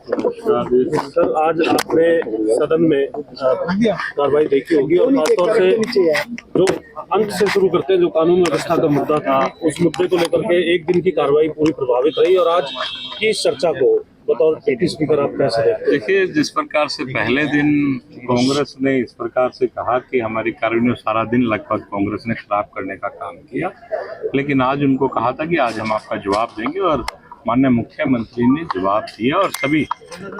Sir, आज आपने सदन में कार्रवाई देखी होगी और खासतौर से जो अंत से शुरू करते हैं, जो कानून व्यवस्था का मुद्दा था, उस मुद्दे को लेकर के एक दिन की कार्रवाई पूरी प्रभावित रही और आज की इस चर्चा को बतौर डेप्यूटी स्पीकर आप कैसे देखते हैं? देखिए, जिस प्रकार से पहले दिन कांग्रेस ने इस प्रकार से कहा कि हमारी कार्रवाई सारा दिन लगभग कांग्रेस ने खराब करने का काम किया, लेकिन आज उनको कहा था कि आज हम आपका जवाब देंगे और माननीय मुख्यमंत्री ने जवाब दिया और सभी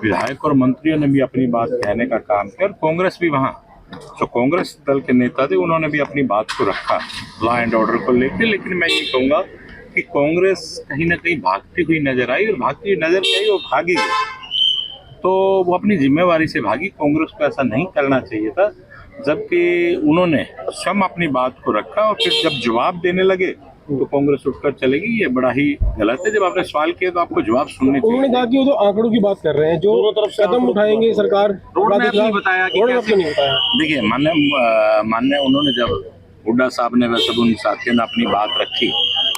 विधायक और मंत्रियों ने भी अपनी बात कहने का काम किया और कांग्रेस भी वहाँ जो कांग्रेस दल के नेता थे उन्होंने भी अपनी बात को रखा लॉ एंड ऑर्डर को लेकर। लेकिन मैं ये कहूँगा कि कांग्रेस कहीं ना कहीं भागती हुई नजर आई और भागती हुई नजर आई, वो भागी गई तो वो अपनी जिम्मेवारी से भागी। कांग्रेस को ऐसा नहीं करना चाहिए था, जबकि उन्होंने स्वयं अपनी बात को रखा और फिर जब जवाब देने लगे तो कांग्रेस उठकर चलेगी। ये बड़ा ही गलत है। जब आपने सवाल किया तो आपको जवाब सुनने चाहिए। उन्होंने कहा कि वो तो आंकड़ों की बात कर रहे हैं, जो कदम उठाएंगे सरकार। रोड मैप नहीं बताया कि कैसे नहीं बताया। देखिए, मान्य उन्होंने जब हुड्डा साहब ने व सब उन साथियों ने अपनी बात रखी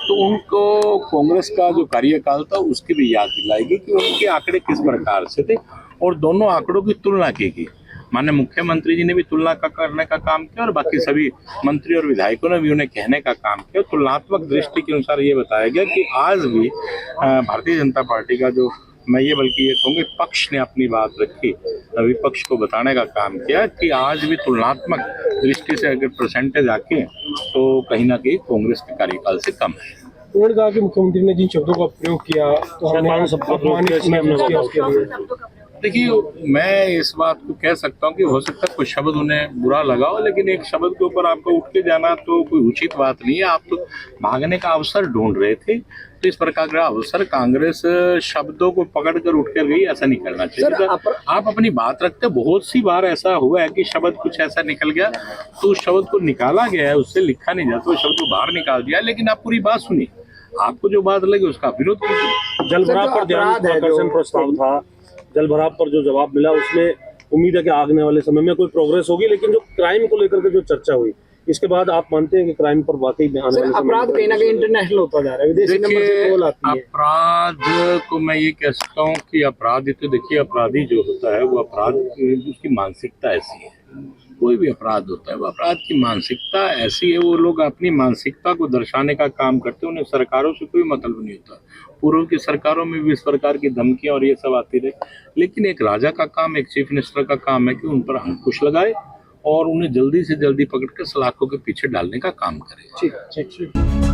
तो उनको कांग्रेस का जो कार्यकाल था उसकी भी याद दिलाएगी कि उनके आंकड़े किस प्रकार से थे और दोनों आंकड़ों की तुलना की गई। माननीय मुख्यमंत्री जी ने भी तुलना करने का काम किया और बाकी सभी मंत्री और विधायकों ने भी उन्हें कहने का काम किया। तुलनात्मक दृष्टि के अनुसार ये बताया गया कि आज भी भारतीय जनता पार्टी का जो मैं ये बल्कि ये कहूँगी पक्ष ने अपनी बात रखी, विपक्ष को बताने का काम किया कि आज भी तुलनात्मक दृष्टि से अगर परसेंटेज आके तो कहीं ना कहीं कांग्रेस के कार्यकाल से कम है। उन्होंने कहा कि मुख्यमंत्री ने जिन शब्दों का प्रयोग किया तो हमने अपमानित महसूस किया उसके लिए। देखिए, मैं इस बात को कह सकता हूँ कि हो सकता है कुछ शब्द उन्हें बुरा लगा हो, लेकिन एक शब्द के ऊपर आपको उठ के जाना तो कोई उचित बात नहीं है। आप तो भागने का अवसर ढूंढ रहे थे, तो इस प्रकार का अवसर कांग्रेस शब्दों को पकड़कर उठ कर गई, ऐसा नहीं करना चाहिए। आप अपनी बात रखते, बहुत सी बार ऐसा हुआ है कि शब्द कुछ ऐसा निकल गया तो उस शब्द को निकाला गया है, उससे लिखा नहीं जाता, उस शब्द को बाहर निकाल दिया, लेकिन आप पूरी बात सुनिए, आपको जो बात लगे उसका विरोध कीजिए। जलभराव पर ध्यान प्रस्ताव था, जलभराव पर जो जवाब मिला उसमें उम्मीद है कि आने वाले समय में कोई प्रोग्रेस होगी, लेकिन जो क्राइम को लेकर के जो चर्चा हुई इसके बाद आप मानते हैं कि क्राइम पर वाकई में आने वाले अपराध कहीं ना कहीं इंटरनेशनल होता जा रहा है, विदेशी नंबर से कॉल आती है। अपराध को मैं ये कह सकता हूँ कि अपराधी तो देखिए, अपराधी जो होता है वो अपराध उसकी मानसिकता ऐसी है, कोई भी अपराध होता है वो अपराध की मानसिकता ऐसी है। वो लोग अपनी मानसिकता को दर्शाने का काम करते हैं, उन्हें सरकारों से कोई मतलब नहीं होता। पूर्व की सरकारों में भी इस प्रकार की धमकियां और ये सब आती रहे, लेकिन एक राजा का काम, एक चीफ मिनिस्टर का काम है कि उन पर अंकुश लगाए और उन्हें जल्दी से जल्दी पकड़ कर सलाखों के पीछे डालने का काम करे। ठीक।